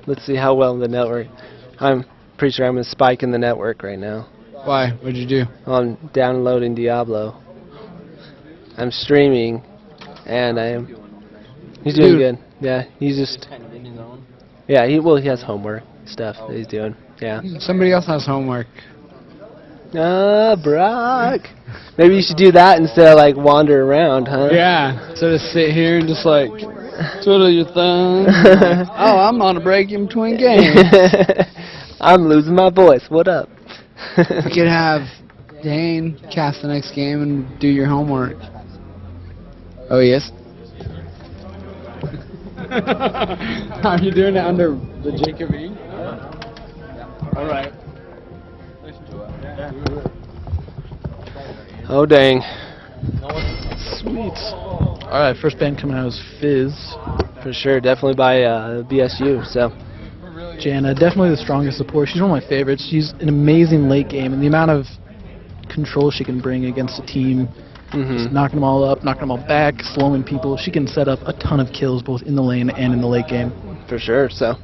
Let's see how well the network. I'm pretty sure I'm going to spike in the network right now. Why? What'd you do? I'm downloading Diablo. I'm streaming, and he's doing good. Yeah, he's just. Yeah, he has homework stuff that he's doing. Yeah. Somebody else has homework. Brock. Maybe you should do that instead of like wander around, huh? Yeah. Instead of sit here and just like twiddle your thumbs. Like, oh, I'm on a break in between games. I'm losing my voice. What up? You could have Dane cast the next game and do your homework. Oh, yes? Are you doing it under the Jacob E? All right. Oh, dang. Sweet. All right, first band coming out is Fizz. For sure, definitely by BSU. So, Jana, definitely the strongest support. She's one of my favorites. She's an amazing late game, and the amount of control she can bring against a team, just knocking them all up, knocking them all back, slowing people. She can set up a ton of kills both in the lane and in the late game. For sure. So,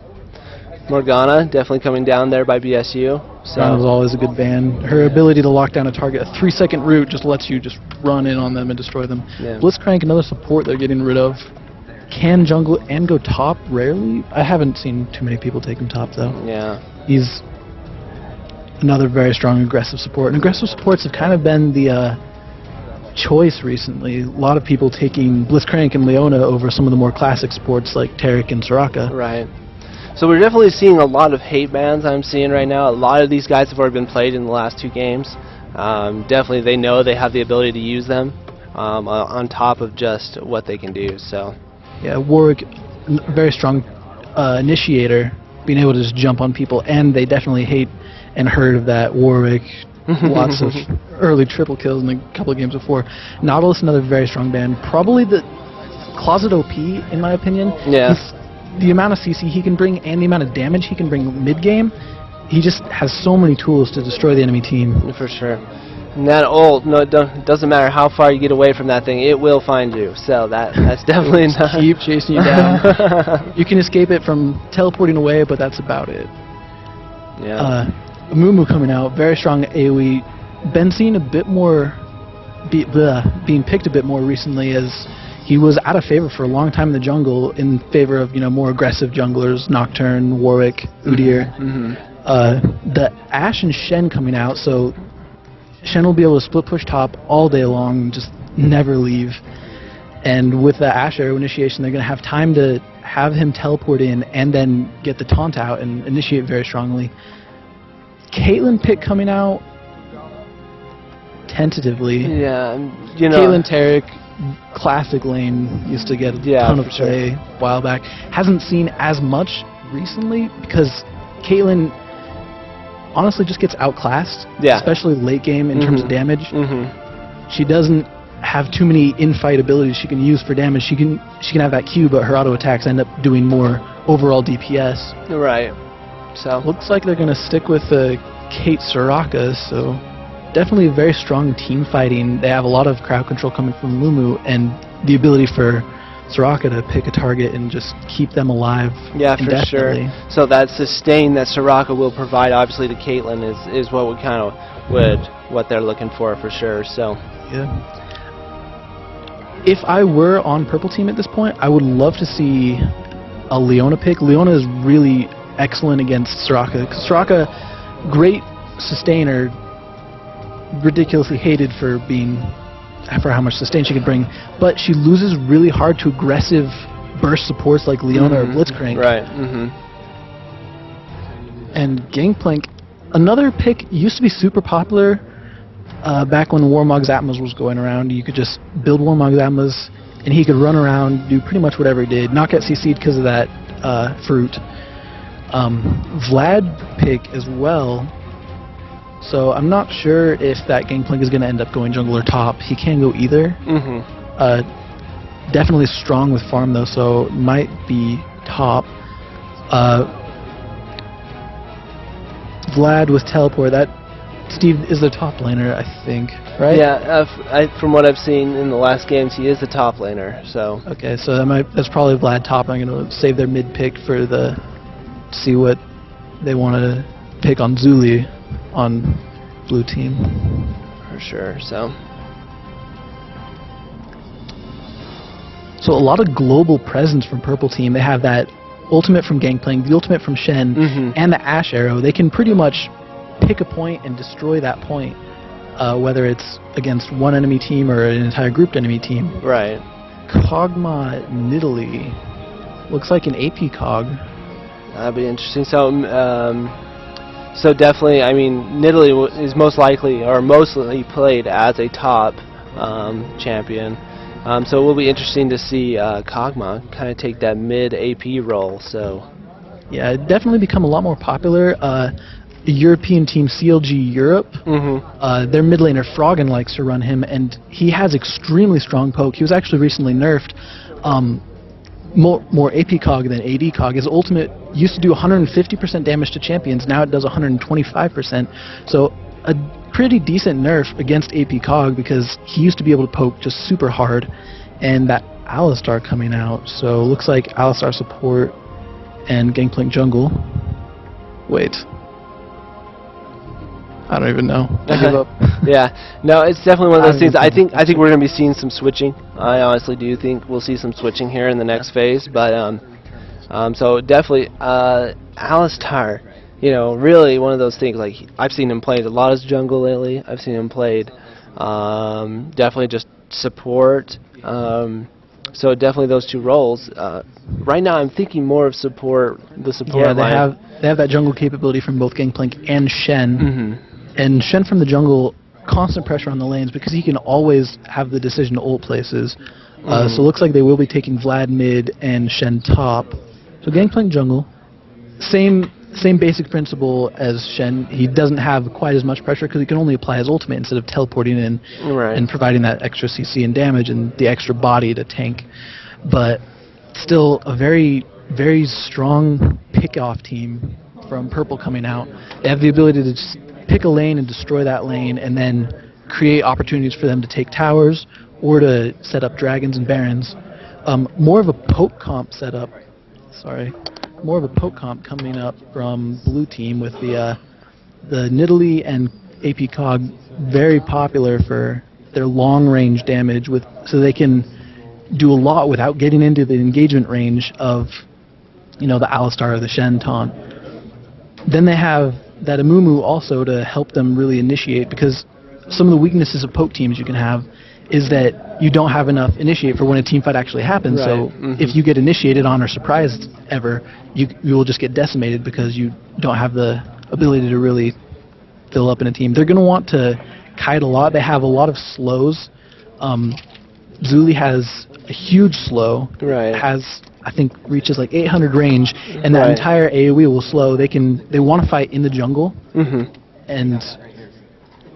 Morgana definitely coming down there by BSU. So Morgana's always a good band. Her ability to lock down a target, a 3-second route, just lets you just run in on them and destroy them. Yeah. Blitzcrank, another support they're getting rid of. Can jungle and go top rarely. I haven't seen too many people take him top though. Yeah. He's another very strong aggressive support. And aggressive supports have kind of been the choice recently. A lot of people taking Blitzcrank and Leona over some of the more classic supports like Taric and Soraka. Right. So we're definitely seeing a lot of hate bans I'm seeing right now. A lot of these guys have already been played in the last 2 games. Definitely they know they have the ability to use them on top of just what they can do. So. Yeah, Warwick, very strong initiator, being able to just jump on people, and they definitely hate and heard of that. Warwick, lots of early triple kills in a couple of games before. Nautilus, another very strong band. Probably the closet OP, in my opinion. Yeah. The amount of CC he can bring and the amount of damage he can bring mid-game, he just has so many tools to destroy the enemy team. For sure. And that ult, no, it doesn't matter how far you get away from that thing, it will find you. So that's definitely not. Keep chasing you down. You can escape it from teleporting away, but that's about it. Yeah. Mumu coming out, very strong AoE. Been seen a bit more, being picked a bit more recently, as he was out of favor for a long time in the jungle in favor of more aggressive junglers, Nocturne, Warwick, Udyr. The Ashe and Shen coming out, so Shen will be able to split push top all day long and just never leave. And with the Ashe arrow initiation, they're going to have time to have him teleport in and then get the taunt out and initiate very strongly. Caitlyn pick coming out tentatively. Yeah, Caitlyn Taric, classic lane, used to get a ton of play a while back. Hasn't seen as much recently because Caitlyn honestly just gets outclassed, especially late game in terms of damage. She doesn't have too many in-fight abilities she can use for damage. She can have that Q, but her auto attacks end up doing more overall DPS. Right. So looks like they're going to stick with Kate Soraka, so definitely very strong team fighting. They have a lot of crowd control coming from Lumu and the ability for Soraka to pick a target and just keep them alive. Yeah, for sure. So that sustain that Soraka will provide, obviously, to Caitlyn is what we kind of what they're looking for sure. So yeah. If I were on purple team at this point, I would love to see a Leona pick. Leona is really excellent against Soraka. Soraka, great sustainer, ridiculously hated for how much sustain she could bring, but she loses really hard to aggressive burst supports like Leona or Blitzcrank. Right. And Gangplank, another pick, used to be super popular back when Warmog's Atmas was going around. You could just build Warmog's Atmas and he could run around, do pretty much whatever he did, not get CC'd because of that fruit. Vlad pick as well. So I'm not sure if that Gangplank is going to end up going jungle or top. He can go either. Definitely strong with farm though, so might be top. Vlad with teleport. That Steve is the top laner, I think, right? Yeah. From what I've seen in the last games, he is the top laner. So okay, so that's probably Vlad top. I'm going to save their mid pick for the see what they want to pick on Zuli on blue team. For sure. So a lot of global presence from purple team. They have that ultimate from Gangplank, the ultimate from Shen, and the Ash Arrow. They can pretty much pick a point and destroy that point, whether it's against one enemy team or an entire grouped enemy team. right. Kog'Maw Nidalee looks like an AP Cog. That'd be interesting. So, so definitely, I mean, Nidalee is most likely or mostly played as a top champion. So it will be interesting to see Kog'Maw kind of take that mid AP role. So, Yeah, it definitely become a lot more popular. The European team CLG Europe, their mid laner Froggen likes to run him, and he has extremely strong poke. He was actually recently nerfed. More AP Cog than AD Cog. His ultimate used to do 150% damage to champions. Now it does 125%. So a pretty decent nerf against AP Cog because he used to be able to poke just super hard. And that Alistar coming out. So looks like Alistar support and Gangplank jungle. Wait. I don't even know. I give up. Yeah, no, it's definitely one of those things. I think we're going to be seeing some switching. I honestly do think we'll see some switching here in the next phase. But so definitely, Alistar, you know, really one of those things. Like I've seen him played a lot as jungle lately. I've seen him played definitely just support. So definitely those two roles. Right now, I'm thinking more of support. The support. Yeah, line. they have that jungle capability from both Gangplank and Shen. And Shen from the jungle, constant pressure on the lanes because he can always have the decision to ult places. So it looks like they will be taking Vlad mid and Shen top. So Gangplank jungle, same basic principle as Shen. He doesn't have quite as much pressure because he can only apply his ultimate instead of teleporting in and providing that extra CC and damage and the extra body to tank. But still a very, very strong pick-off team from purple coming out. They have the ability to just pick a lane and destroy that lane and then create opportunities for them to take towers or to set up dragons and barons. More of a poke comp setup. More of a poke comp coming up from blue team with the Nidalee and AP Cog very popular for their long range damage so they can do a lot without getting into the engagement range of the Alistar or the Shen taunt. Then they have that Amumu also to help them really initiate, because some of the weaknesses of poke teams you can have is that you don't have enough initiate for when a team fight actually happens. So if you get initiated on or surprised ever, you will just get decimated because you don't have the ability to really fill up in a team. They're going to want to kite a lot. They have a lot of slows. Zuli has a huge slow. Has, I think, reaches like 800 range, and that entire AoE will slow. They want to fight in the jungle, and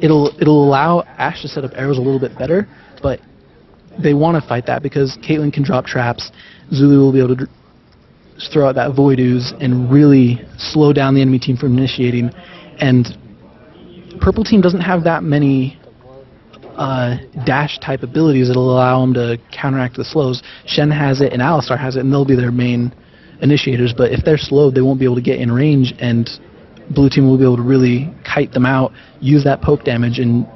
it'll allow Ashe to set up arrows a little bit better, but they want to fight that because Caitlyn can drop traps. Zuli will be able to throw out that Void Ooze and really slow down the enemy team from initiating. And purple team doesn't have that many dash type abilities that'll allow them to counteract the slows. Shen has it and Alistar has it, and they'll be their main initiators, but if they're slowed, they won't be able to get in range, and blue team will be able to really kite them out, use that poke damage, and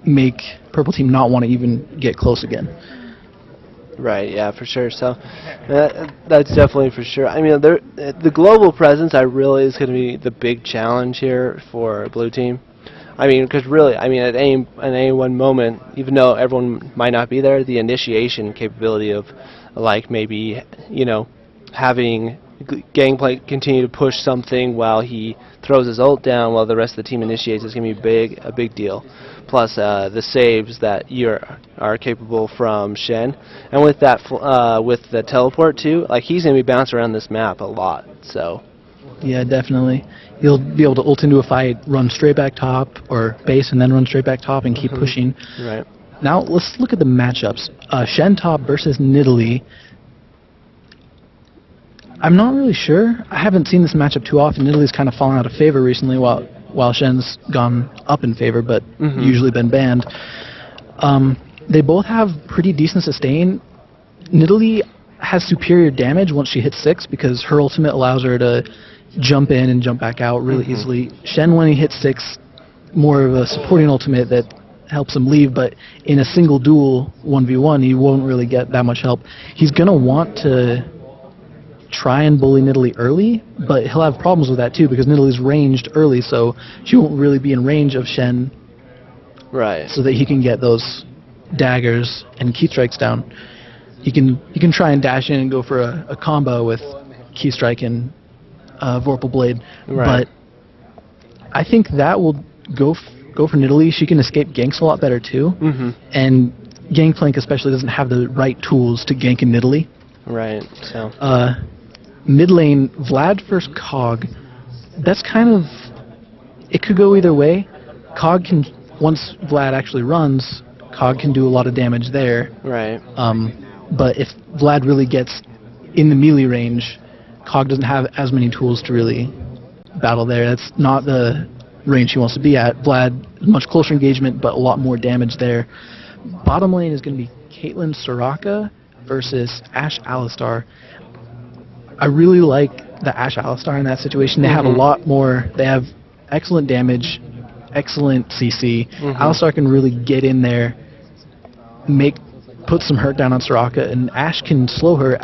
make purple team not want to even get close again. Right, yeah, for sure. So that's definitely for sure. I mean, the global presence really is going to be the big challenge here for blue team. I mean, because really, I mean, at any one moment, even though everyone might not be there, the initiation capability of, like, maybe, having Gangplank continue to push something while he throws his ult down while the rest of the team initiates is going to be a big deal. Plus the saves that you are capable from Shen, and with that with the teleport too, like he's going to be bouncing around this map a lot. So yeah, definitely. He'll be able to ult into a fight, run straight back top, or base and then run straight back top and keep pushing. Right. Now let's look at the matchups. Shen top versus Nidalee. I'm not really sure. I haven't seen this matchup too often. Nidalee's kind of fallen out of favor recently, while Shen's gone up in favor, but usually been banned. They both have pretty decent sustain. Nidalee has superior damage once she hits 6 because her ultimate allows her to jump in and jump back out really easily. Shen, when he hits 6, more of a supporting ultimate that helps him leave, but in a single duel 1v1 he won't really get that much help. He's going to want to try and bully Nidalee early, but he'll have problems with that too because Nidalee's ranged early, so she won't really be in range of Shen, right? So that he can get those daggers and key strikes down. He can try and dash in and go for a combo with key strike and Vorpal Blade, right. But I think that will go for Nidalee. She can escape ganks a lot better too, and Gangplank especially doesn't have the right tools to gank in Nidalee. Right. So. Mid lane, Vlad versus Cog. That's kind of, it could go either way. Cog can, once Vlad actually runs, Cog can do a lot of damage there. Right. But if Vlad really gets in the melee range, Cog doesn't have as many tools to really battle there. That's not the range he wants to be at. Vlad, much closer engagement, but a lot more damage there. Bottom lane is going to be Caitlyn Soraka versus Ashe Alistar. I really like the Ashe Alistar in that situation. They have a lot more. They have excellent damage, excellent CC. Alistar can really get in there, put some hurt down on Soraka, and Ashe can slow her.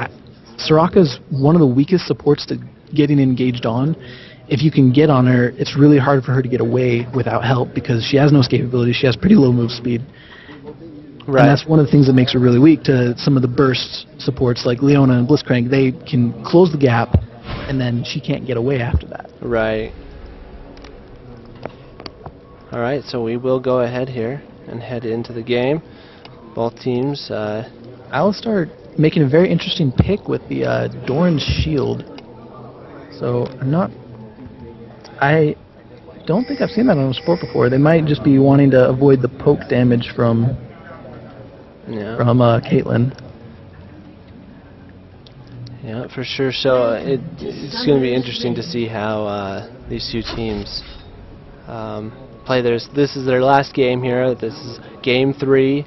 Soraka's one of the weakest supports to getting engaged on. If you can get on her, it's really hard for her to get away without help because she has no escapability. She has pretty low move speed. Right. And that's one of the things that makes her really weak to some of the burst supports like Leona and Blitzcrank. They can close the gap, and then she can't get away after that. Right. All right, so we will go ahead here and head into the game. Both teams. Alistar making a very interesting pick with the Doran's Shield. So I don't think I've seen that on a sport before. They might just be wanting to avoid the poke damage from Caitlyn. Yeah, for sure. So it's going to be interesting to see how these two teams play. This is their last game here. This is Game 3,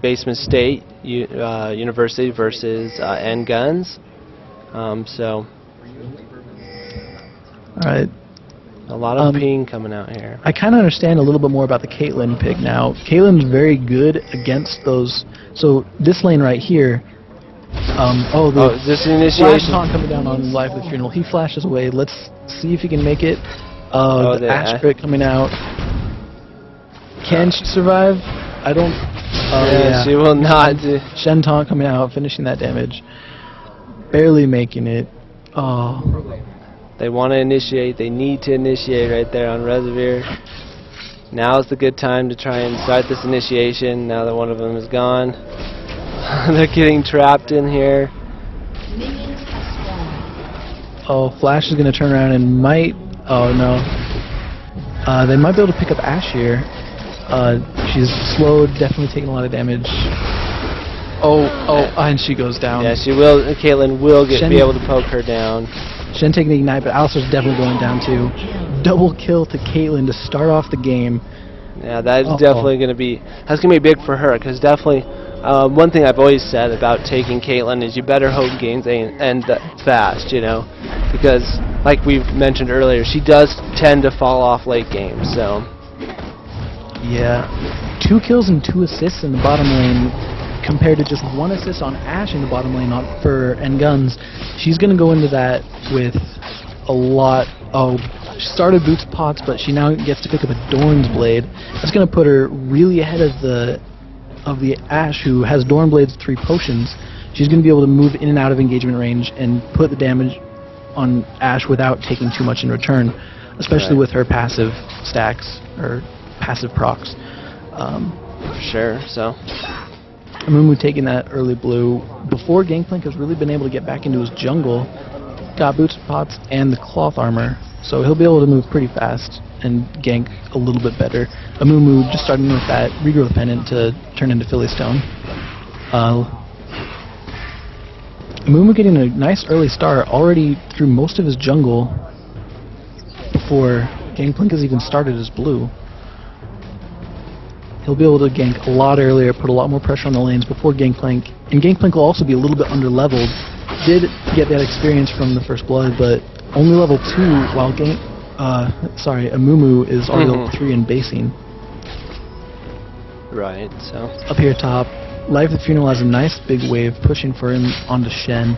Basement State University versus N Guns. So, all right. A lot of ping coming out here. I kind of understand a little bit more about the Caitlyn pick now. Caitlyn's very good against those. So this lane right here. Is this an Flash initiation? taunt coming down on Lively Funeral. He flashes away. Let's see if he can make it. The Ashe crit coming out. Can she survive? I don't. Yeah, she will not. Shen taunt coming out, finishing that damage. Barely making it. Oh. They want to initiate. They need to initiate right there on Reservoir. Now's the good time to try and start this initiation. Now that one of them is gone, they're getting trapped in here. Oh, Flash is going to turn around and might. Oh no. They might be able to pick up Ashe here. She's slowed, definitely taking a lot of damage. And she goes down. Yeah, she will. Caitlyn will be able to poke her down. Shen taking the ignite, but Alistar's definitely going down too. Double kill to Caitlyn to start off the game. Yeah, that is definitely going to be. That's going to be big for her because definitely. One thing I've always said about taking Caitlyn is you better hope games end fast, because like we mentioned earlier, she does tend to fall off late games. So. Yeah, 2 kills and 2 assists in the bottom lane. Compared to just 1 assist on Ashe in the bottom lane for N Guns. She's going to go into that with a lot. She started Boots Pots, but she now gets to pick up a Dorn's Blade. That's going to put her really ahead of the Ashe, who has Dorn Blade's 3 potions. She's going to be able to move in and out of engagement range and put the damage on Ashe without taking too much in return, especially with her passive stacks, or passive procs. For sure, so. Amumu taking that early blue before Gangplank has really been able to get back into his jungle. Got Boots Pots and the cloth armor, so he'll be able to move pretty fast and gank a little bit better. Amumu just starting with that regrowth pendant to turn into Philly Stone. Amumu getting a nice early start already through most of his jungle before Gangplank has even started his blue. He'll be able to gank a lot earlier, put a lot more pressure on the lanes before Gangplank. And Gangplank will also be a little bit under-leveled did get that experience from the First Blood, but only level 2, while Amumu is already level 3 in basing. Right, so. Up here top, Life at the Funeral has a nice big wave pushing for him onto Shen.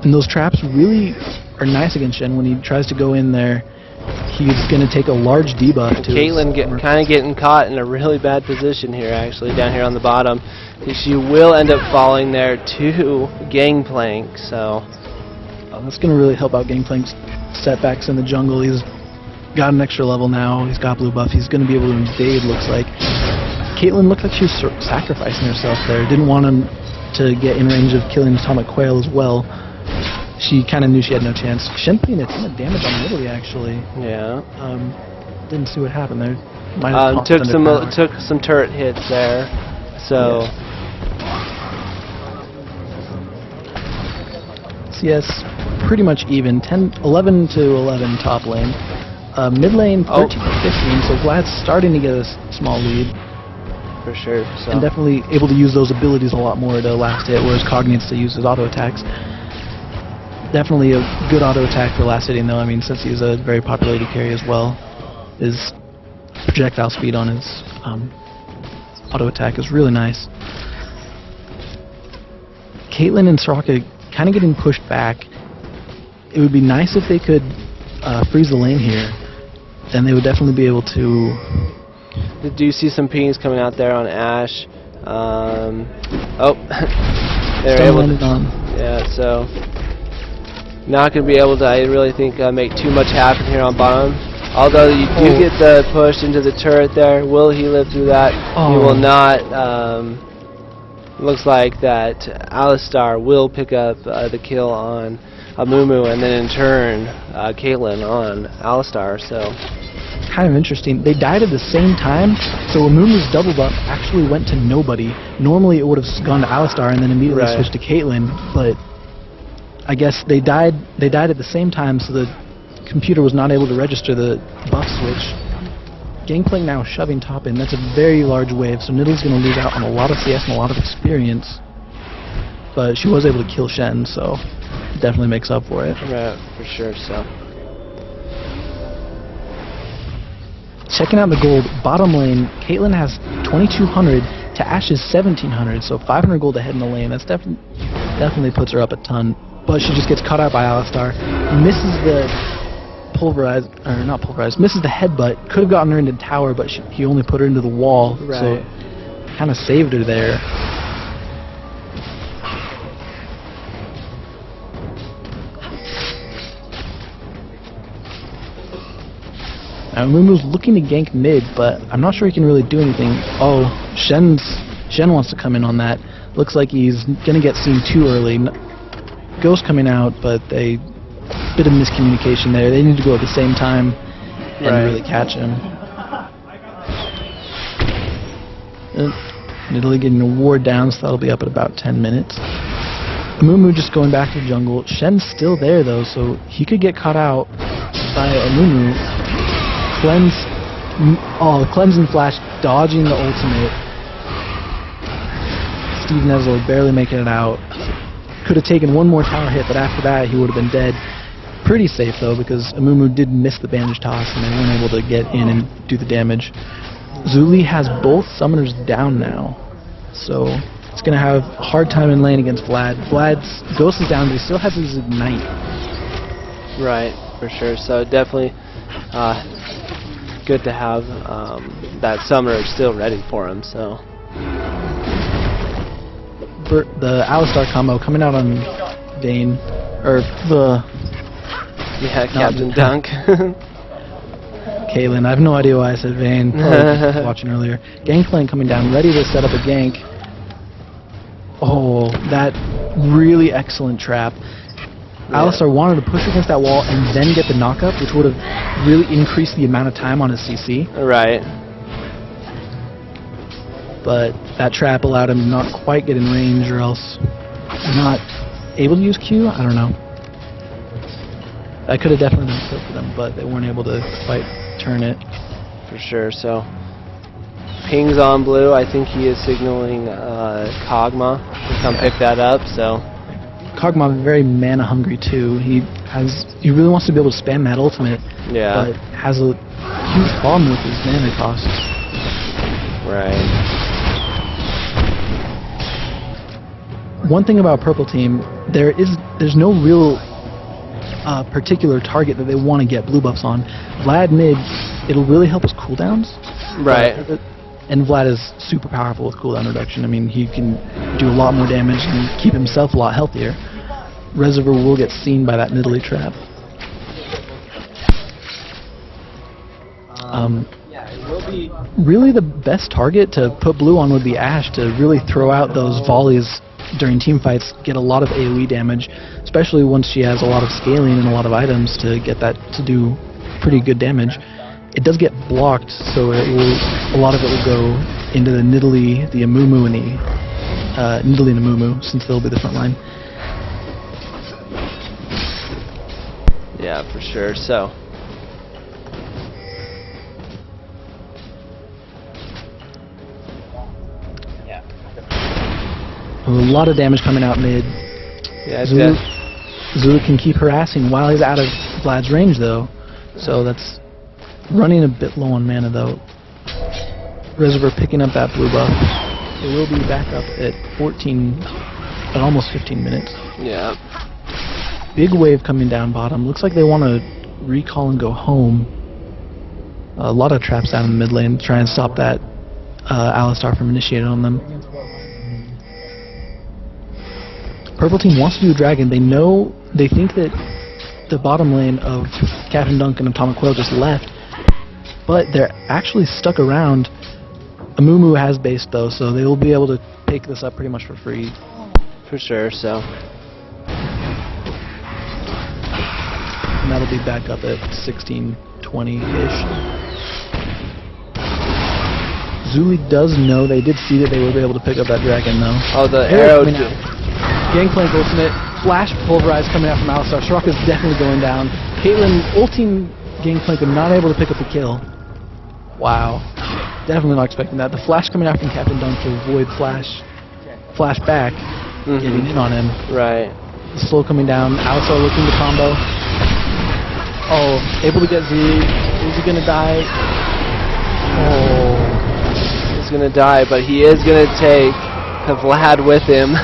And those traps really are nice against Shen. When he tries to go in there, he's going to take a large debuff to Caitlyn kind of getting caught in a really bad position here, actually, down here on the bottom. She will end up falling there to Gangplank, so. That's going to really help out Gangplank's setbacks in the jungle. He's got an extra level now. He's got blue buff. He's going to be able to invade, looks like. Caitlyn looked like she was sacrificing herself there. Didn't want him to get in range of killing Atomic Quail as well. She kind of knew she had no chance. Shen putting a ton of damage on Italy, actually. Yeah. Didn't see what happened there. Took some turret hits there. So. CS pretty much even. 11 to 11 top lane. Mid lane 13 to 15. So Vlad's starting to get a small lead. For sure. So. And definitely able to use those abilities a lot more to last hit, whereas Cog needs to use his auto attacks. Definitely a good auto attack for last hitting, though. I mean, since he's a very popular AD carry as well, his projectile speed on his auto attack is really nice. Caitlyn and Soraka kind of getting pushed back. It would be nice if they could freeze the lane here. Then they would definitely be able to. Do you see some pings coming out there on Ashe? They're able to. Yeah, so. Not going to be able to, I really think, make too much happen here on bottom. Although you do get the push into the turret there. Will he live through that? He will not. Looks like that Alistar will pick up the kill on Amumu, and then in turn, Caitlyn on Alistar. So. Kind of interesting. They died at the same time, so Amumu's double buff actually went to nobody. Normally it would have gone to Alistar and then immediately switched to Caitlyn, but I guess they died at the same time, so the computer was not able to register the buff switch. Gangplank now shoving top in. That's a very large wave, so Nidalee going to lose out on a lot of CS and a lot of experience. But she was able to kill Shen, so it definitely makes up for it. Right, for sure, so. Checking out the gold, bottom lane, Caitlyn has 2,200 to Ashe's 1,700, so 500 gold ahead in the lane. That's definitely puts her up a ton. But she just gets caught out by Alistar, misses the misses the headbutt. Could have gotten her into the tower, but he only put her into the wall, so kind of saved her there. Now Mumu's looking to gank mid, but I'm not sure he can really do anything. Oh, Shen wants to come in on that. Looks like he's gonna get seen too early. Ghost coming out, but bit of miscommunication there. They need to go at the same time and really catch him. Nidalee getting a ward down, so that'll be up at about 10 minutes. Amumu just going back to the jungle. Shen's still there though, so he could get caught out by Amumu. Cleanse and Flash dodging the ultimate. Steve Nesler barely making it out. Could have taken one more tower hit, but after that he would have been dead. Pretty safe though, because Amumu did miss the bandage toss and they weren't able to get in and do the damage. Zuli has both summoners down now, so it's going to have a hard time in lane against Vlad. Vlad's Ghost is down, but he still has his Ignite. Right, for sure. So definitely good to have that summoner still ready for him. So the Alistar combo coming out on Vayne, or the Captain Dunk. Caitlyn, I have no idea why I said Vayne. Probably watching earlier. Gangplank coming down, ready to set up a gank. Oh, that really excellent trap. Alistar wanted to push against that wall and then get the knockup, which would have really increased the amount of time on his CC. Right. But that trap allowed him to not quite get in range, or else not able to use Q? I don't know. That could have definitely been good for them, but they weren't able to quite turn it. For sure, so pings on blue. I think he is signaling Kog'Maw to come pick that up, so. Kog'Maw very mana hungry too. He really wants to be able to spam that ultimate, Yeah. but has a huge problem with his mana costs. Right. One thing about Purple Team, there's no real particular target that they want to get blue buffs on. Vlad mid, it'll really help his cooldowns. Right. And Vlad is super powerful with cooldown reduction. I mean, he can do a lot more damage and keep himself a lot healthier. Reservoir will get seen by that Nidalee trap. Really the best target to put blue on would be Ashe, to really throw out those volleys during team fights, get a lot of AoE damage, especially once she has a lot of scaling and a lot of items to get that to do pretty good damage. It does get blocked, so a lot of it will go into the Nidalee, the Amumu, and the Nidalee and Amumu, since they'll be the front line. Yeah, for sure. So. A lot of damage coming out mid. Yeah, Zulu can keep harassing while he's out of Vlad's range, though. So that's running a bit low on mana, though. Reservoir picking up that blue buff. It will be back up at almost 15 minutes. Yeah. Big wave coming down bottom. Looks like they want to recall and go home. A lot of traps down in the mid lane to try and stop that Alistar from initiating on them. Purple Team wants to do a dragon. They think that the bottom lane of Captain Dunk and Atomic Quail just left, but they're actually stuck around. Amumu has base though, so they will be able to pick this up pretty much for free. For sure, so. And that'll be back up at 16-20-ish. Zuli does know, they did see that they would be able to pick up that dragon though. Oh, the arrow. Gangplank ultimate, flash pulverize coming out from Alistar. Soraka's definitely going down. Caitlyn ulting Gangplank but not able to pick up the kill. Wow. Definitely not expecting that. The flash coming out from Captain Dunk to avoid flash back, getting in on him. Right. The slow coming down. Alistar looking to combo. Oh, able to get Zuli. Is he gonna die? Oh. He's gonna die, but he is gonna take the Vlad with him.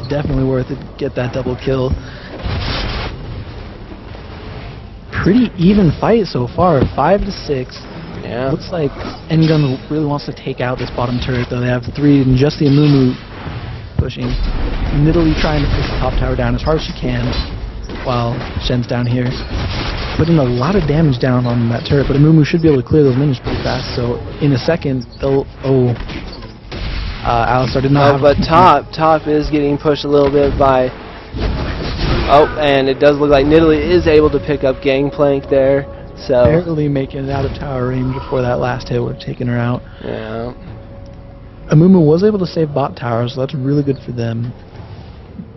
Definitely worth it. Get that double kill. Pretty even fight so far. 5-6. Yeah. Looks like Endgun really wants to take out this bottom turret, though. They have 3 and just the Amumu pushing. Nidalee trying to push the top tower down as hard as she can while Shen's down here. Putting a lot of damage down on that turret, but Amumu should be able to clear those minions pretty fast. So in a second, they'll... Alistar did not have... but top is getting pushed a little bit by... Oh, and it does look like Nidalee is able to pick up Gangplank there, so... Barely making it out of tower range before that last hit would have taken her out. Yeah. Amumu was able to save bot tower, so that's really good for them.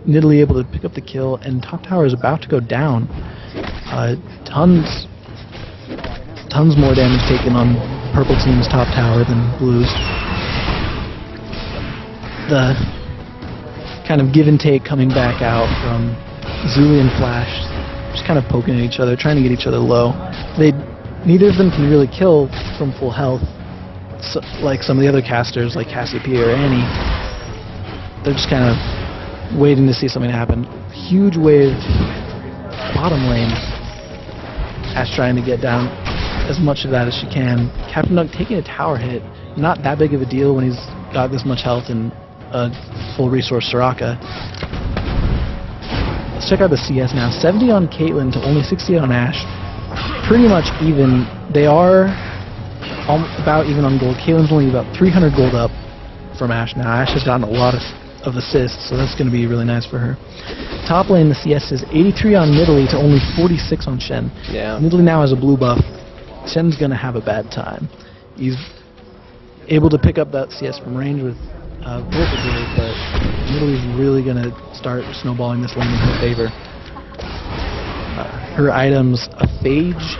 Nidalee able to pick up the kill, and top tower is about to go down. Tons more damage taken on Purple Team's top tower than Blue's. The kind of give and take coming back out from Zuli and Flash, just kind of poking at each other, trying to get each other low. Neither of them can really kill from full health, so, like some of the other casters, like Cassiopeia or Annie. They're just kind of waiting to see something happen. Huge wave, bottom lane. Ash trying to get down as much of that as she can. Captain Dunk taking a tower hit, not that big of a deal when he's got this much health and a full resource Soraka. Let's check out the CS now. 70 on Caitlyn to only 60 on Ashe. Pretty much even. They are about even on gold. Caitlyn's only about 300 gold up from Ashe now. Ashe has gotten a lot of assists, so that's going to be really nice for her. Top lane, the CS is 83 on Nidalee to only 46 on Shen. Yeah. Nidalee now has a blue buff. Shen's going to have a bad time. He's able to pick up that CS from range with Voltage, but Nidalee's really going to start snowballing this lane in her favor. Her items, a Phage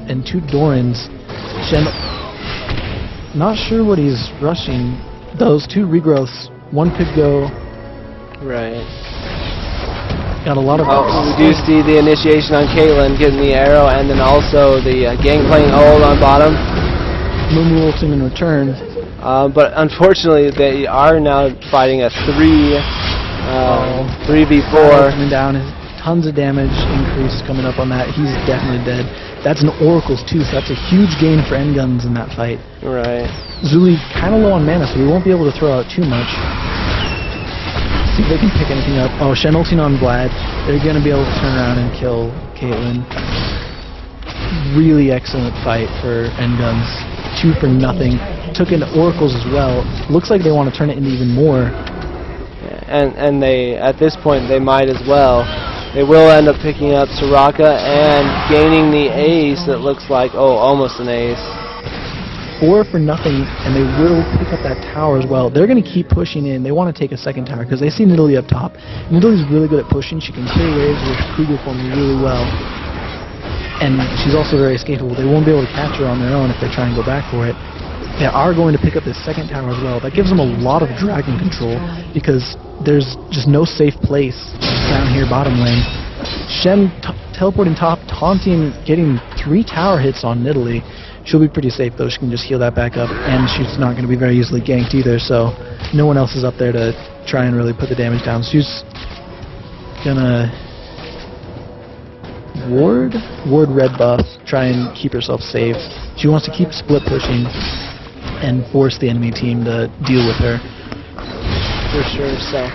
and 2 Dorans. Shen, not sure what he's rushing. Those 2 regrowths, one could go Right. Got a lot of... We do see the initiation on Caitlyn, getting the arrow, and then also the Gangplank hold on bottom. Mumu ulting in return. But unfortunately, they are now fighting a 3v4. Coming down, tons of damage increase coming up on that. He's definitely dead. That's an Oracle's too, so that's a huge gain for N-Guns in that fight. Right. Zuli kind of low on mana, so we won't be able to throw out too much. See if they can pick anything up. Oh, Shen ulting on Vlad. They're going to be able to turn around and kill Caitlyn. Really excellent fight for N-Guns. 2 for nothing. Took into Oracles as well. Looks like they want to turn it into even more. And they, at this point, they might as well. They will end up picking up Soraka and gaining the ace. It looks like, almost an ace. 4 for nothing, and they will pick up that tower as well. They're going to keep pushing in. They want to take a second tower because they see Nidalee up top. Nidalee's really good at pushing. She can clear waves with Kruger form really well. And she's also very escapable. They won't be able to catch her on their own if they try and go back for it. They are going to pick up this second tower as well. That gives them a lot of dragon control because there's just no safe place down here bottom lane. Shen teleporting top, taunting, getting 3 tower hits on Nidalee. She'll be pretty safe though. She can just heal that back up, and she's not going to be very easily ganked either, so no one else is up there to try and really put the damage down. She's gonna ward red buff, try and keep herself safe. She wants to keep split pushing and force the enemy team to deal with her. For sure, so.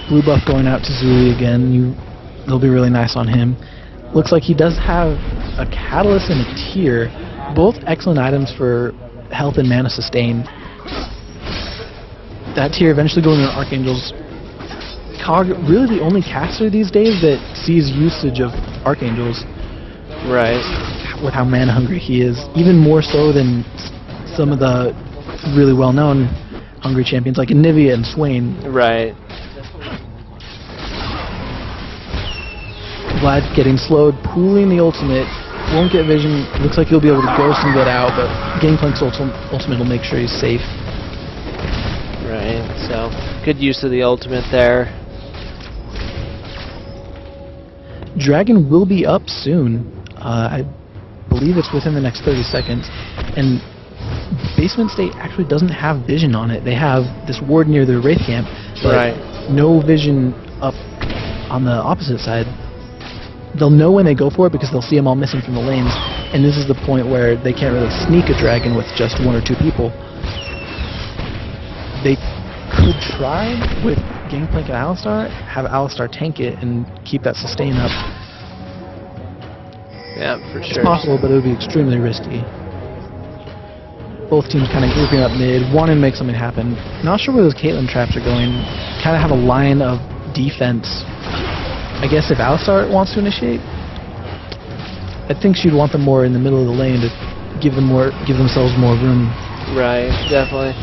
Blue buff going out to Zuli again. They'll be really nice on him. Looks like he does have a Catalyst and a Tear. Both excellent items for health and mana sustain. That Tear eventually going to Archangel's. Cog, really the only caster these days that sees usage of Archangels. Right. With how mana hungry he is. Even more so than some of the really well-known hungry champions like Anivia and Swain. Right. Vlad getting slowed, pooling the ultimate. Won't get vision. Looks like he'll be able to ghost and get out, but Gangplank's ultimate will make sure he's safe. Right, so good use of the ultimate there. Dragon will be up soon. I believe it's within the next 30 seconds. And Basement State actually doesn't have vision on it. They have this ward near their Wraith camp, but no vision up on the opposite side. They'll know when they go for it because they'll see them all missing from the lanes, and this is the point where they can't really sneak a dragon with just 1 or 2 people. They could try with Gangplank and Alistar, have Alistar tank it and keep that sustain up. Yeah, for sure. It's possible, but it would be extremely risky. Both teams kind of grouping up mid, wanting to make something happen. Not sure where those Caitlyn traps are going. Kind of have a line of defense. I guess if Alistar wants to initiate, I think she'd want them more in the middle of the lane to give themselves more room. Right, definitely.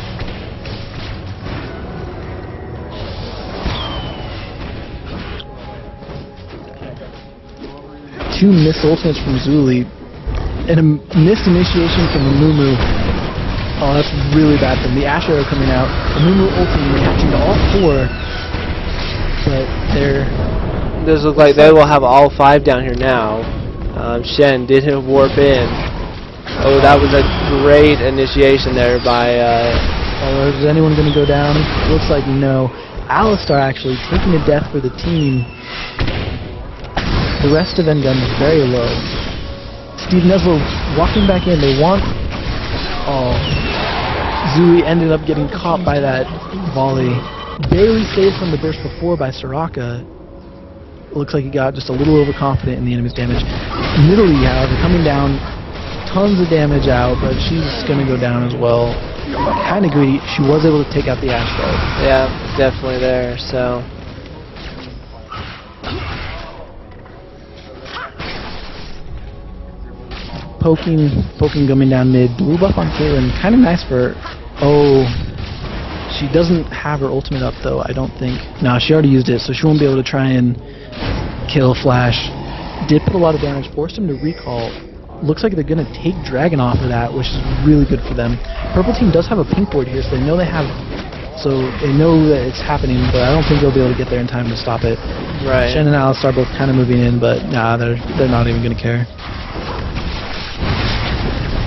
Two missed ultimates from Zuli, and a missed initiation from the Mumu. Oh, that's really bad for them. The Ash Arrow coming out, the Mumu ultimate reacting to all 4, but they're... Does look like they will have all 5 down here now. Shen did warp in. Oh, that was a great initiation there by... is anyone going to go down? Looks like no. Alistar actually taking a death for the team. The rest of N-Gun is very low. Steve Neslo walking back in. They want... Oh. Zuli ended up getting caught by that volley. Barely saved from the burst before by Soraka. Looks like he got just a little overconfident in the enemy's damage. Nidalee, however, coming down, tons of damage out, but she's going to go down as well. Kind of greedy. She was able to take out the Ash though. Yeah, definitely there, so... Poking coming down mid. Blue buff on Caitlyn. Kind of nice for her. Oh, she doesn't have her ultimate up though, I don't think. No, she already used it, so she won't be able to try and kill Flash. Did put a lot of damage, forced him to recall. Looks like they're going to take Dragon off of that, which is really good for them. Purple team does have a pink board here, so they know they have so they know that it's happening, but I don't think they'll be able to get there in time to stop it. Right. Shen and Alistar both kind of moving in, but nah, they're not even going to care.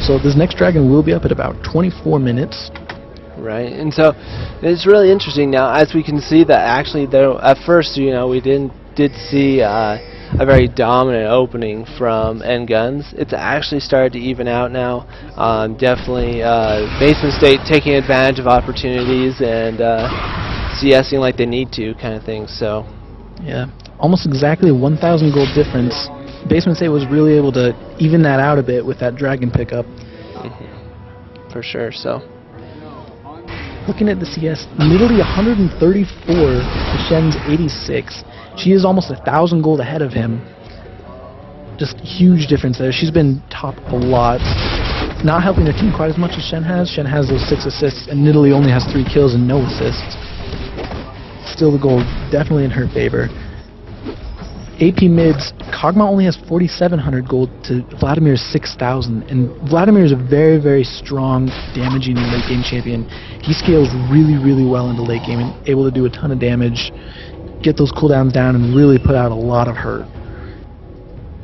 So this next dragon will be up at about 24 minutes. Right, and so it's really interesting now, as we can see that actually, though, at first, you know, we did see a very dominant opening from N Guns. It's actually started to even out now. Definitely, Basement State taking advantage of opportunities and CSing like they need to, kind of thing. So, yeah, almost exactly 1,000 gold difference. Basement State was really able to even that out a bit with that dragon pickup. For sure. So. Looking at the CS, Nidalee 134 to Shen's 86. She is almost 1,000 gold ahead of him. Just huge difference there. She's been top a lot. Not helping her team quite as much as Shen has. Shen has those 6 assists, and Nidalee only has 3 kills and no assists. Still the gold definitely in her favor. AP mids, Kog'Maw only has 4,700 gold to Vladimir's 6,000, and Vladimir is a very, very strong, damaging late game champion. He scales really, really well into late game and able to do a ton of damage, get those cooldowns down, and really put out a lot of hurt.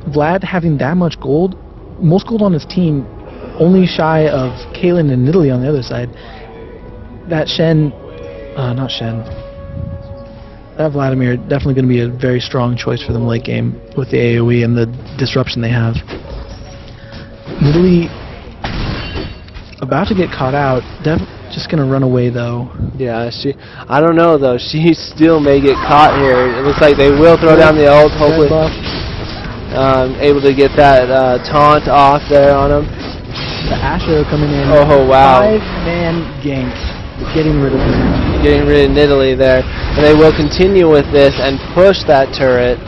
Vlad having that much gold, most gold on his team, only shy of Caitlyn and Nidalee on the other side. That that Vladimir definitely going to be a very strong choice for them late game with the AoE and the disruption they have. Nidalee about to get caught out, just going to run away though. Yeah, I don't know though, she still may get caught here. It looks like they will throw down the ult, hopefully. Able to get that taunt off there on him. The Asher coming in. Oh wow. 5-man gank. Getting rid of him. Getting rid of Nidalee there. And they will continue with this and push that turret.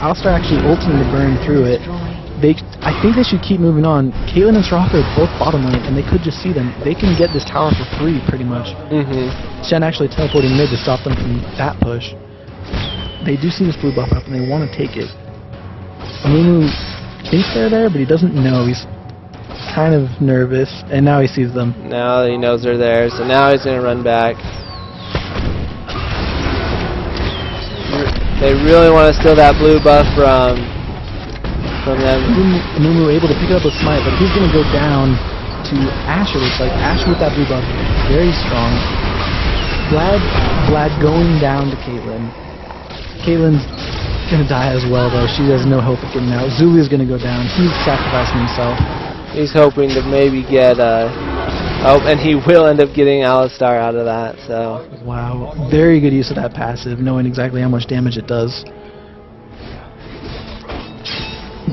Alistar actually ulting to burn through it. I think they should keep moving on. Caitlyn and Soraka are both bottom lane, and they could just see them. They can get this tower for free, pretty much. Shen actually teleporting mid to stop them from that push. They do see this blue buff up, and they want to take it. Amumu thinks they're there, but he doesn't know. He's kind of nervous, and now he sees them. Now he knows they're there, so now he's going to run back. They really want to steal that blue buff from them. Amumu able to pick it up with Smite, but he's going to go down to Asher. Looks like Asher with that blue buff, very strong. Vlad going down to Caitlyn. Caitlyn's going to die as well, though. She has no hope of getting out. Zulia's going to go down. He's sacrificing himself. He's hoping to maybe get oh, and he will end up getting Alistar out of that, so. Wow, very good use of that passive, knowing exactly how much damage it does.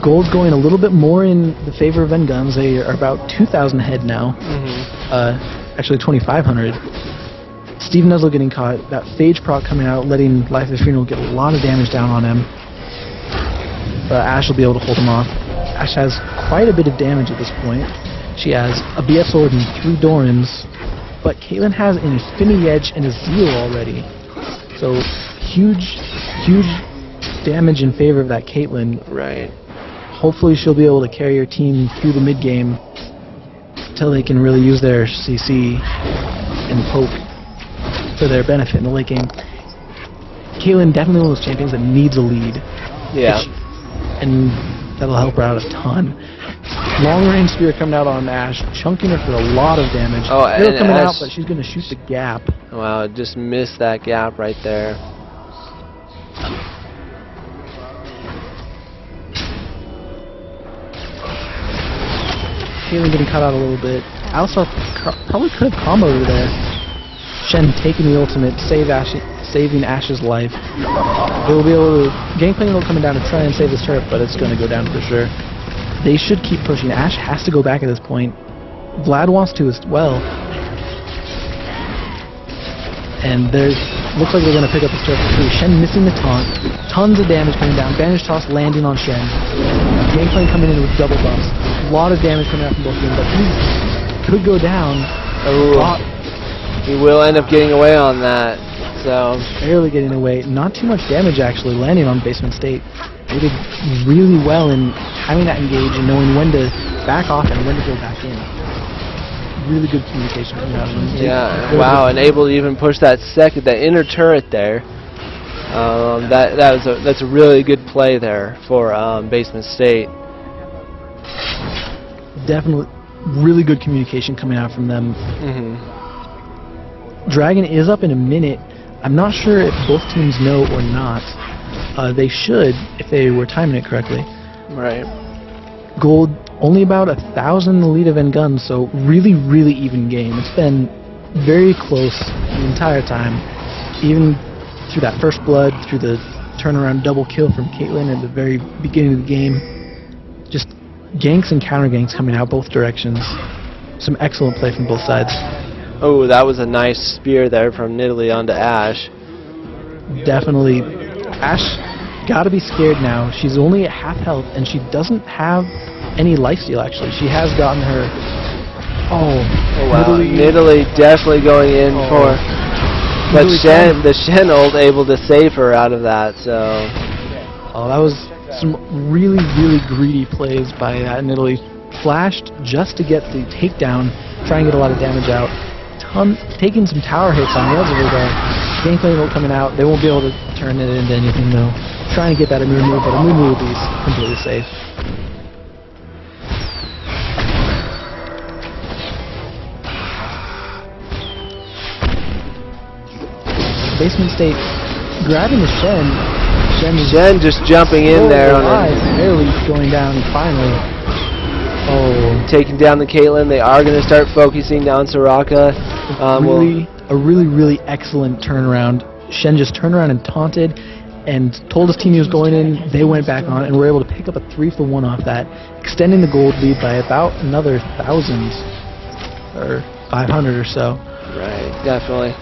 Gold's going a little bit more in the favor of N Guns. They are about 2,000 ahead now. Actually 2,500. Steve Nuzzle getting caught. That Phage proc coming out, letting Life of Funeral get a lot of damage down on him. But Ashe will be able to hold him off. Ashe has quite a bit of damage at this point. She has a BS sword and 3 Dorans, but Caitlyn has an Infinity Edge and a Zeal already. So huge damage in favor of that Caitlyn. Right. Hopefully she'll be able to carry her team through the mid game until they can really use their CC and poke for their benefit in the late game. Caitlyn definitely one of those champions that needs a lead. Yeah. And that'll help her out a ton. Long range spear coming out on Ashe, chunking her for a lot of damage. Oh, Spear and coming out, Ashe, but she's going to shoot the gap. Wow, just missed that gap right there. Caitlyn getting cut out a little bit. Alistar probably could have comboed her there. Shen taking the ultimate, saving Ashe's life. They will be able to... Gangplank will coming down to try and save this turret, but it's going to go down for sure. They should keep pushing. Ashe has to go back at this point. Vlad wants to as well. And looks like they're going to pick up the turret for free. Shen missing the taunt. Tons of damage coming down. Bandage toss landing on Shen. Gangplank coming in with double buffs. A lot of damage coming out from both of them, but he could go down. He will end up getting away on that. So barely getting away. Not too much damage actually landing on Basement State. They did really well in having that engage and knowing when to back off and when to go back in. really good communication coming out of them. Yeah, wow, and able to even push that inner turret there. That's a really good play there for Basement State. Definitely really good communication coming out from them. Mm-hmm. Dragon is up in a minute. I'm not sure if both teams know or not. They should, if they were timing it correctly. Right. Gold only about 1,000 in the lead of N Guns, so really, really even game. It's been very close the entire time, even through that first blood, through the turnaround double kill from Caitlyn at the very beginning of the game. Just ganks and counter ganks coming out both directions. Some excellent play from both sides. Oh, that was a nice spear there from Nidalee onto Ash. Definitely. Ash gotta be scared now. She's only at half health, and she doesn't have any lifesteal, actually. She has gotten her... Oh, wow. Nidalee definitely going in for... But the Shen ult able to save her out of that, so... Oh, that was some really, really greedy plays by Nidalee. Flashed just to get the takedown, try and get a lot of damage out. Taking some tower hits on the edge of her though. Gangplank ult coming out. They won't be able to turn it into anything though. Trying to get that Amumu, but Amumu will be completely safe. Basement State grabbing the Shen. Shen just jumping in there on it. Barely going down finally. Oh. Taking down the Caitlyn. They are going to start focusing down Soraka. A really excellent turnaround. Shen just turned around and taunted and told his team he was going in. They went back on it and were able to pick up a 3-for-1 off that, extending the gold lead by about another 1,000 or 500 or so. Right, definitely.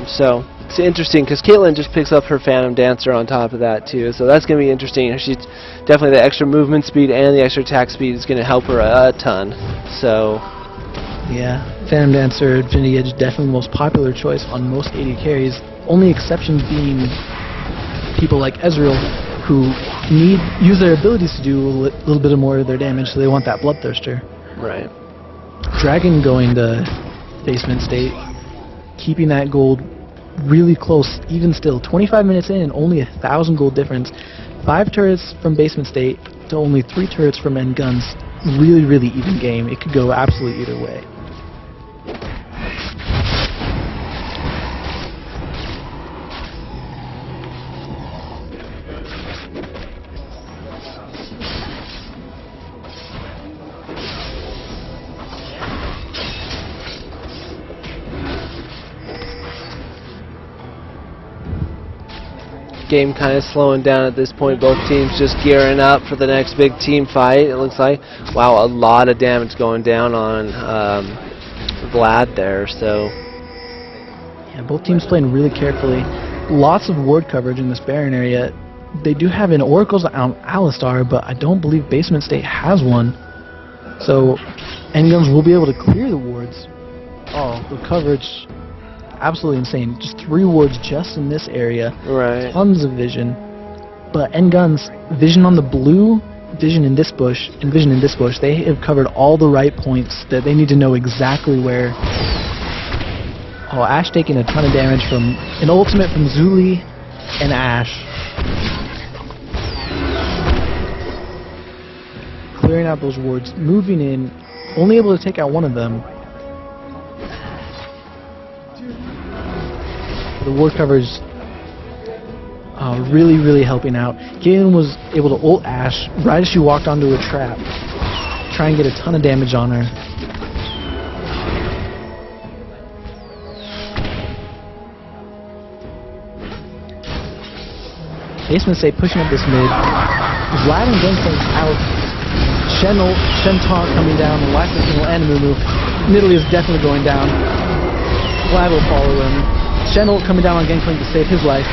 So it's interesting because Caitlyn just picks up her Phantom Dancer on top of that too, so that's going to be interesting. She's definitely the extra movement speed and the extra attack speed is going to help her a ton. So yeah, Phantom Dancer, Infinity Edge, definitely the most popular choice on most AD carries. Only exception being people like Ezreal, who use their abilities to do a little bit more of their damage, so they want that Bloodthirster. Right. Dragon going to Basement State, keeping that gold really close, even still. 25 minutes in and only 1,000 gold difference. 5 turrets from Basement State to only 3 turrets from N Guns. Really even game. It could go absolutely either way. Game kind of slowing down at this point. Both teams just gearing up for the next big team fight, it looks like. Wow, a lot of damage going down on Vlad there, so... Yeah, both teams playing really carefully. Lots of ward coverage in this Baron area. They do have an Oracle's Alistar, but I don't believe Basement State has one. So, N-Guns will be able to clear the wards. Oh, the coverage... absolutely insane. Just 3 wards just in this area. Right. Tons of vision. But N-Guns, vision on the blue, vision in this bush, and vision in this bush, they have covered all the right points that they need to know exactly where. Oh, Ash taking a ton of damage from an ultimate from Zuli and Ash. Clearing out those wards, moving in, only able to take out one of them. The ward coverage really helping out. Caitlyn was able to ult Ash right as she walked onto a trap. Try and get a ton of damage on her. Basement State pushing up this mid. Vlad and Gangplank out. Shen taunt coming down. The last single and Amumu. Nidalee is definitely going down. Vlad will follow him. Shen ult coming down on Gangplank to save his life.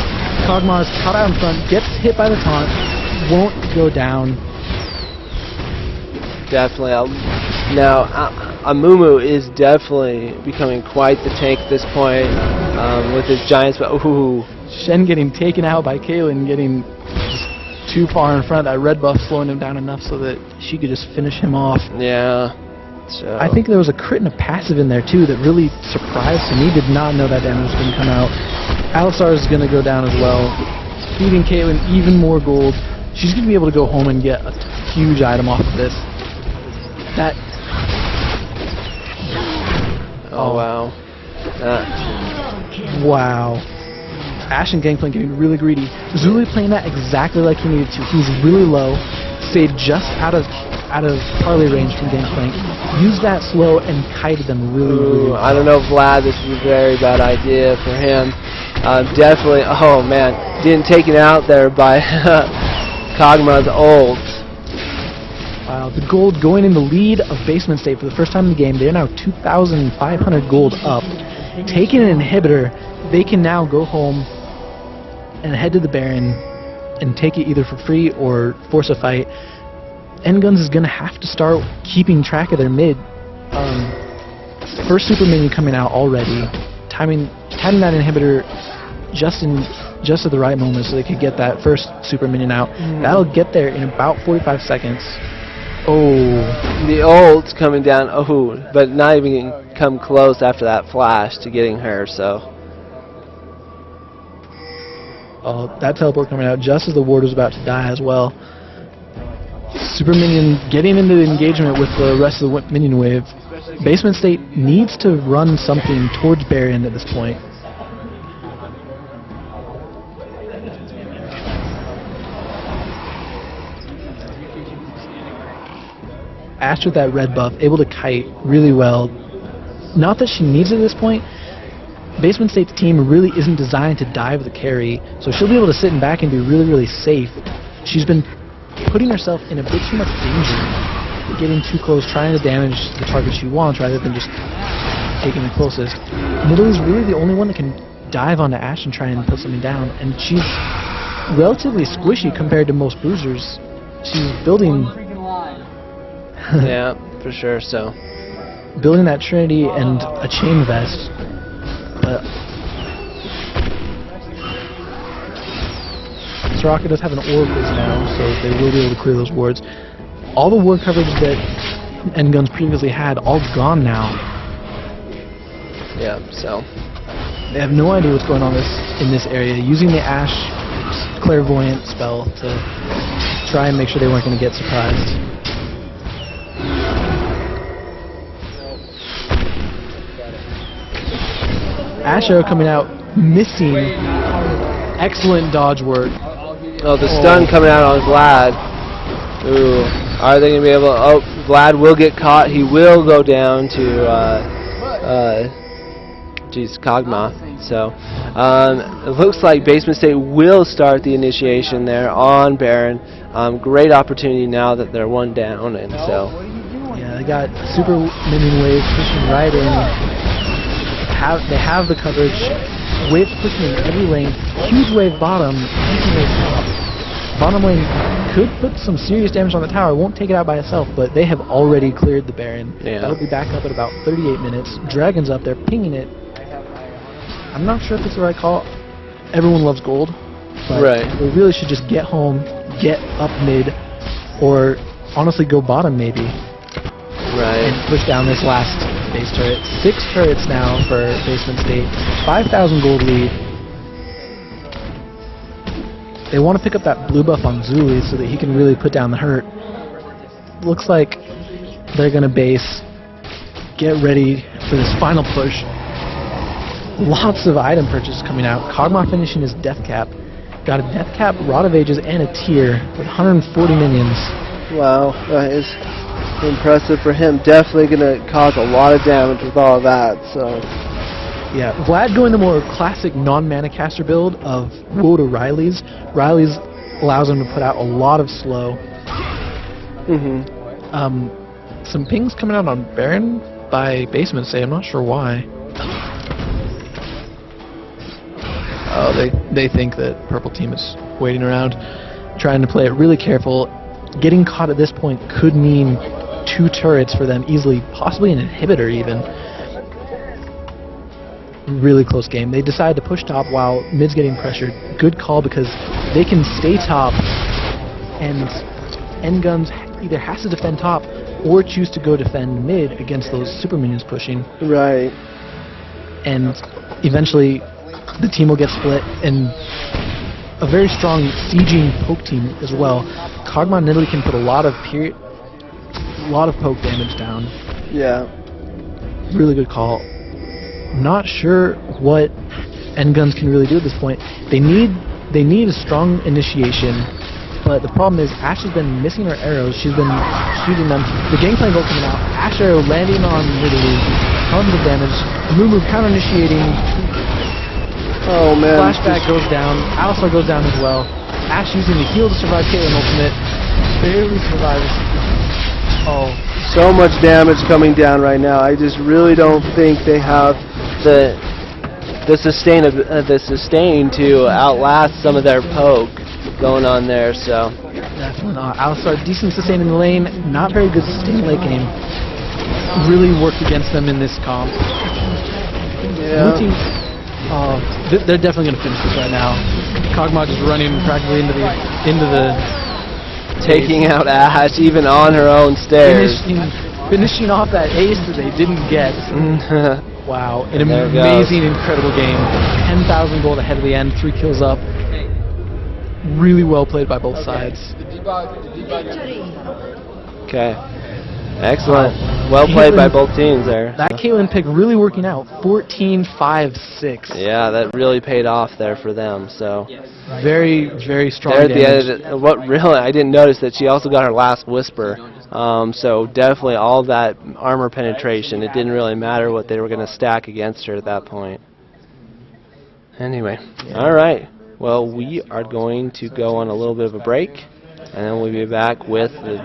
Kog'Maw is caught out in front, gets hit by the taunt, won't go down. Definitely. Now, Amumu is definitely becoming quite the tank at this point with his giants. Ooh. Shen getting taken out by Caitlyn, getting just too far in front. That red buff slowing him down enough so that she could just finish him off. Yeah. So I think there was a crit and a passive in there too that really surprised me. Did not know that damage was going to come out. Alistar is going to go down as well, feeding Caitlyn even more gold. She's going to be able to go home and get a huge item off of this. That. Oh wow. Wow. Ashe and Gangplank getting really greedy. Zuli playing that exactly like he needed to. He was really low, stayed just out of parley range from Gangplank, used that slow and kited them really well. I don't know, Vlad, this is a very bad idea for him. Definitely, oh man, getting taken out there by Kog'Maw's ult. Wow, the gold going in the lead of Basement State for the first time in the game. They're now 2,500 gold up. Taking an inhibitor, they can now go home and head to the Baron and take it either for free or force a fight. N-Guns is going to have to start keeping track of their mid. First super minion coming out already. Timing that inhibitor just at the right moment so they could get that first super minion out. That'll get there in about 45 seconds. Oh. The ult's coming down, but not even come close after that flash to getting her, so. Oh, that teleport coming out just as the ward was about to die as well. Super minion getting into the engagement with the rest of the minion wave. Basement State needs to run something towards Baron at this point. Ashe with that red buff, able to kite really well. Not that she needs it at this point. Basement State's team really isn't designed to dive the carry, so she'll be able to sit in back and be really safe. She's been putting herself in a bit too much danger, getting too close, trying to damage the target she wants rather than just taking the closest. Nidalee's really the only one that can dive onto Ashe and try and put something down, and she's relatively squishy compared to most bruisers. She's building yeah, for sure, so. Building that Trinity and a chain vest. Soraka does have an Oracles now, so they will be able to clear those wards. All the ward coverage that N-Guns previously had, all gone now. Yeah, so. They have no idea what's going on in this area. Using the Ashe Clairvoyant spell to try and make sure they weren't going to get surprised. Ashe arrow coming out, missing. Excellent dodge work. Oh, the stun coming out on Vlad. Ooh, are they going to be able to... Oh, Vlad will get caught. He will go down to, Kog'Maw. So, it looks like Basement State will start the initiation there on Baron. Great opportunity now that they're one down, and so... Yeah, they got super minion wave pushing right in. They have the coverage. Wave pushing in every lane. Huge wave bottom. Huge wave top. Bottom lane could put some serious damage on the tower. Won't take it out by itself, but they have already cleared the Baron. Yeah. That'll be back up at about 38 minutes. Dragon's up there pinging it. I'm not sure if it's the right call. Everyone loves gold. But right. They really should just get home, get up mid, or honestly go bottom maybe. Right. And push down this last base turret. 6 turrets now for Basement State. 5,000 gold lead. They want to pick up that blue buff on Zuli so that he can really put down the hurt. Looks like they're going to base. Get ready for this final push. Lots of item purchases coming out. Kog'Maw finishing his death cap. Got a death cap, Rod of Ages, and a tier with 140 minions. Wow, that is impressive for him. Definitely going to cause a lot of damage with all of that, so... Yeah, Vlad going the more classic non-mana caster build of Woe to Riley's. Riley's allows him to put out a lot of slow. Some pings coming out on Baron by Basement State. I'm not sure why. Oh, they think that purple team is waiting around, trying to play it really careful. Getting caught at this point could mean 2 turrets for them easily, possibly an inhibitor even. Really close game. They decide to push top while mid's getting pressured. Good call because they can stay top, and N-Guns either has to defend top or choose to go defend mid against those super minions pushing. Right. And eventually the team will get split, and a very strong sieging poke team as well. Kog'Maw and Nidalee can put a lot of poke damage down. Yeah. Really good call. Not sure what Endguns can really do at this point. They need a strong initiation, but the problem is Ashe has been missing her arrows. She's been shooting them. The Gangplank ult coming out. Ashe arrow landing on Nidalee. Tons of damage. Mumu counter initiating. Oh man. Flashback goes down. Alistar goes down as well. Ashe using the heal to survive Caitlyn ultimate. Barely survives. Oh. So much damage coming down right now. I just really don't think they have the sustain to outlast some of their poke going on there. So Definitely not. Alistar, decent sustain in the lane. Not very good sustain late game. Really worked against them in this comp. yeah. Blue team, they're definitely going to finish this right now. Kog'Maw just running practically into the Taking out Ashe even on her own stairs. finishing off that ace that they didn't get. Wow, an There it amazing, goes. incredible game. 10,000 gold ahead of the end, 3 kills up. Really well played by both sides. Okay. Excellent. Well played by both teams there. That Caitlyn pick really working out. 14-5-6. Yeah, that really paid off there for them. So Very, very strong there at damage. the end, what really I didn't notice that she also got her last whisper. So definitely all that armor penetration. It didn't really matter what they were going to stack against her at that point. Anyway, all right. Well, we are going to go on a little bit of a break, and then we'll be back with the